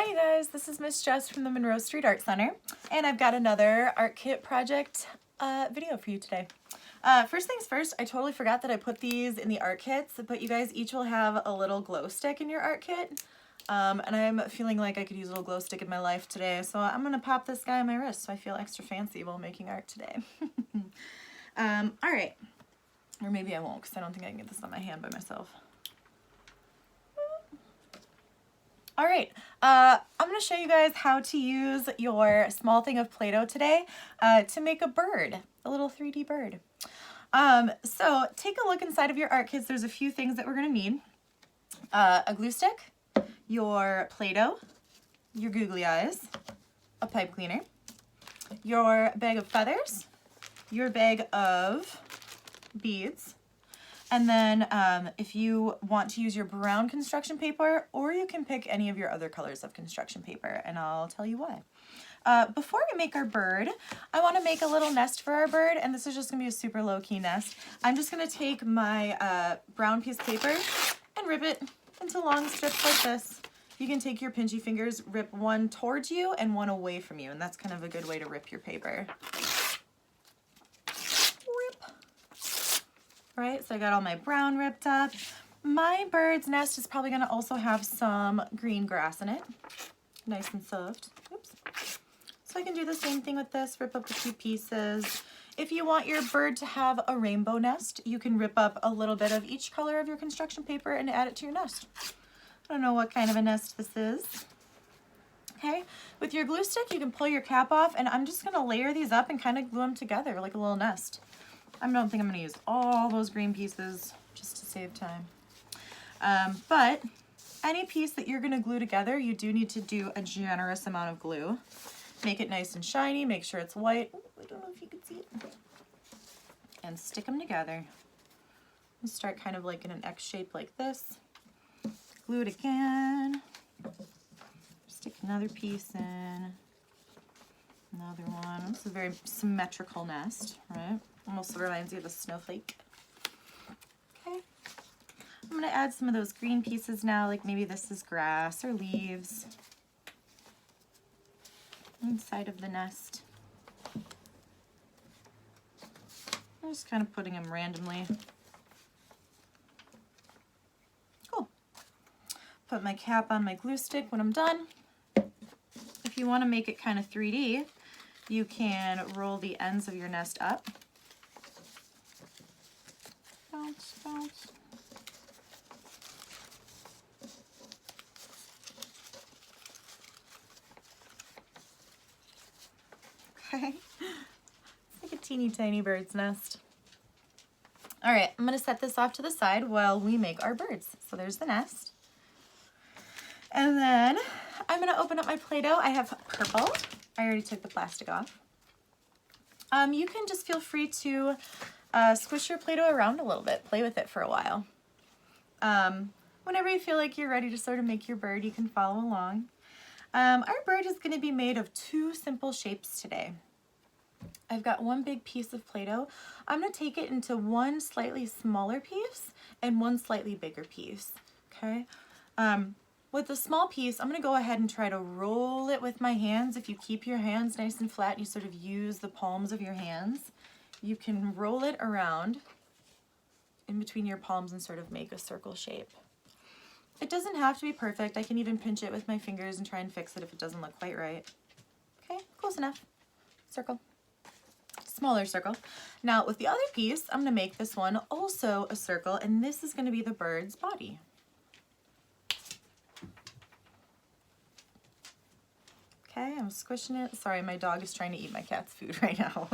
Hi you guys, this is Miss Jess from the Monroe Street Art Center, and I've got another art kit project video for you today. First things first, I totally forgot that I put these in the art kits, but you guys each will have a little glow stick in your art kit. And I'm feeling like I could use a little glow stick in my life today, so I'm going to pop this guy on my wrist so I feel extra fancy while making art today. Alright, or maybe I won't because I don't think I can get this on my hand by myself. Alright, I'm going to show you guys how to use your small thing of Play-Doh today to make a bird, a little 3D bird. So take a look inside of your art kits. There's a few things that we're going to need. A glue stick, your Play-Doh, your Googly Eyes, a pipe cleaner, your bag of feathers, your bag of beads, and then if you want to use your brown construction paper, or you can pick any of your other colors of construction paper, and I'll tell you why. Before we make our bird, I want to make a little nest for our bird, and this is just going to be a super low-key nest. I'm just going to take my brown piece of paper and rip it into long strips like this. You can take your pinchy fingers, rip one towards you and one away from you, and that's kind of a good way to rip your paper. Right, so I got all my brown ripped up. My bird's nest is probably gonna also have some green grass in it. Nice and soft. Oops. So I can do the same thing with this, rip up a few pieces. If you want your bird to have a rainbow nest, you can rip up a little bit of each color of your construction paper and add it to your nest. I don't know what kind of a nest this is. Okay, with your glue stick, you can pull your cap off, and I'm just gonna layer these up and kind of glue them together like a little nest. I don't think I'm going to use all those green pieces just to save time. But any piece that you're going to glue together, you do need to do a generous amount of glue. Make it nice and shiny, make sure it's white. Ooh, I don't know if you can see it. And stick them together. And start kind of like in an X shape like this. Glue it again. Stick another piece in. Another one. This is a very symmetrical nest, right? Almost reminds you of a snowflake. Okay. I'm going to add some of those green pieces now, like maybe this is grass or leaves inside of the nest. I'm just kind of putting them randomly. Cool. Put my cap on my glue stick when I'm done. If you want to make it kind of 3D, you can roll the ends of your nest up. Bounce, bounce. Okay. It's like a teeny tiny bird's nest. All right, I'm going to set this off to the side while we make our birds. So there's the nest. And then I'm going to open up my Play-Doh. I have purple. I already took the plastic off. You can just feel free to squish your Play-Doh around a little bit. Play with it for a while. Whenever you feel like you're ready to sort of make your bird, you can follow along. Our bird is going to be made of two simple shapes today. I've got one big piece of Play-Doh. I'm going to take it into one slightly smaller piece and one slightly bigger piece. Okay. With the small piece, I'm going to go ahead and try to roll it with my hands. If you keep your hands nice and flat, you sort of use the palms of your hands. You can roll it around in between your palms and sort of make a circle shape. It doesn't have to be perfect. I can even pinch it with my fingers and try and fix it if it doesn't look quite right. Okay, close enough. Circle. Smaller circle. Now with the other piece, I'm going to make this one also a circle, and this is going to be the bird's body. Okay, I'm squishing it. Sorry, my dog is trying to eat my cat's food right now.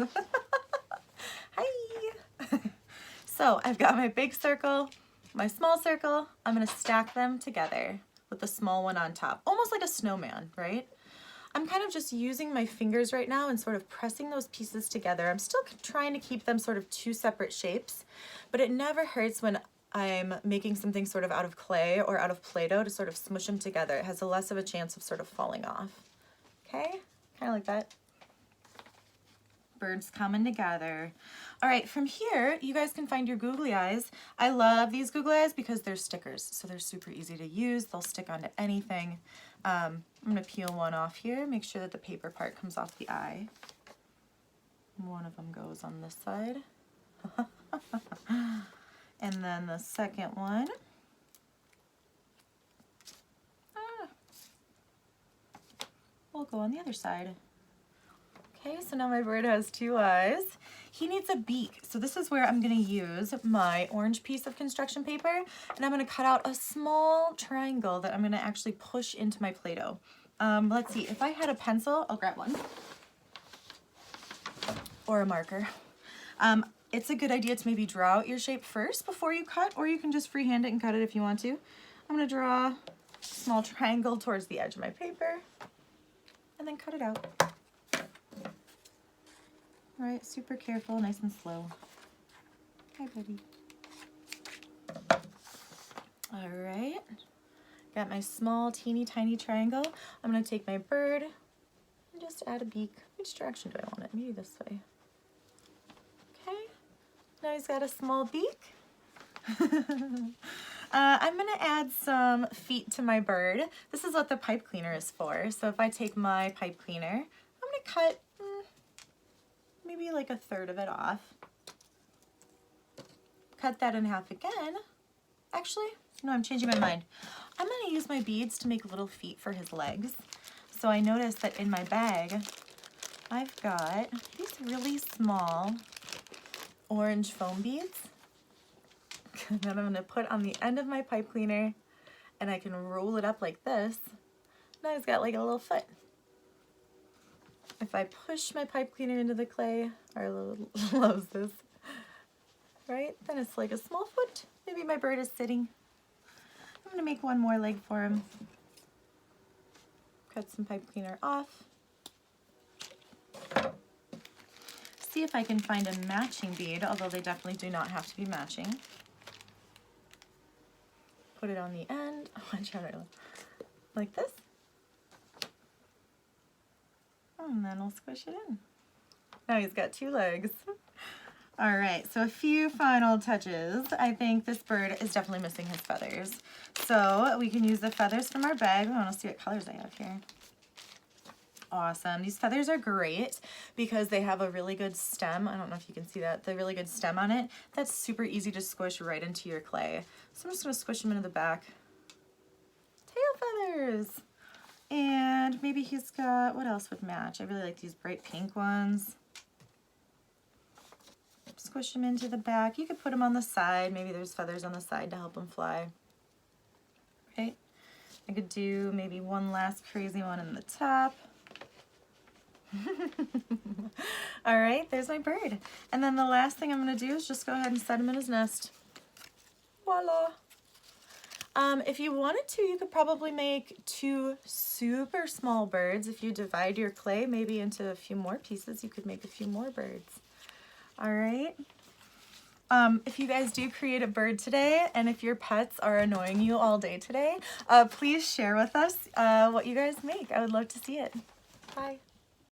Hi! So I've got my big circle, my small circle. I'm going to stack them together with the small one on top. Almost like a snowman, right? I'm kind of just using my fingers right now and sort of pressing those pieces together. I'm still trying to keep them sort of two separate shapes, but it never hurts when I'm making something sort of out of clay or out of Play-Doh to sort of smush them together. It has a less of a chance of sort of falling off. Okay, kind of like that. Birds coming together. All right, from here, you guys can find your googly eyes. I love these googly eyes because they're stickers, so they're super easy to use. They'll stick onto anything. I'm gonna peel one off here, make sure that the paper part comes off the eye. One of them goes on this side. And then the second one. Will go on the other side. Okay, so now my bird has 2 eyes. He needs a beak, so this is where I'm gonna use my orange piece of construction paper, and I'm gonna cut out a small triangle that I'm gonna actually push into my Play-Doh. Let's see, if I had a pencil, I'll grab one. Or a marker. It's a good idea to maybe draw out your shape first before you cut, or you can just freehand it and cut it if you want to. I'm gonna draw a small triangle towards the edge of my paper, and then cut it out. All right, super careful, nice and slow. Hi, buddy. All right, got my small, teeny tiny triangle. I'm gonna take my bird and just add a beak. Which direction do I want it? Maybe this way. Okay, now he's got a small beak. I'm gonna add some feet to my bird. This is what the pipe cleaner is for. So if I take my pipe cleaner, I'm gonna cut maybe like 1/3 of it off. Cut that in half again. Actually, no, I'm changing my mind. I'm gonna use my beads to make little feet for his legs. So I noticed that in my bag, I've got these really small orange foam beads that I'm gonna put on the end of my pipe cleaner, and I can roll it up like this. Now he's got like a little foot. If I push my pipe cleaner into the clay, Arlo loves this, right? Then it's like a small foot. Maybe my bird is sitting. I'm gonna make one more leg for him. Cut some pipe cleaner off. See if I can find a matching bead, although they definitely do not have to be matching. Put it on the end. Watch out, like this. And then we'll squish it in. Now he's got 2 legs. All right, so a few final touches. I think this bird is definitely missing his feathers. So we can use the feathers from our bag. I want to see what colors I have here. Awesome. These feathers are great because they have a really good stem. I don't know if you can see that. The really good stem on it. That's super easy to squish right into your clay. So I'm just going to squish them into the back. Tail feathers. And maybe he's got, what else would match? I really like these bright pink ones. Squish them into the back. You could put them on the side. Maybe there's feathers on the side to help them fly. Okay. I could do maybe one last crazy one in the top. All right, there's my bird. And then the last thing I'm going to do is just go ahead and set him in his nest. Voila. If you wanted to, you could probably make 2 super small birds. If you divide your clay maybe into a few more pieces, you could make a few more birds. All right. If you guys do create a bird today, and if your pets are annoying you all day today, please share with us what you guys make. I would love to see it. Bye.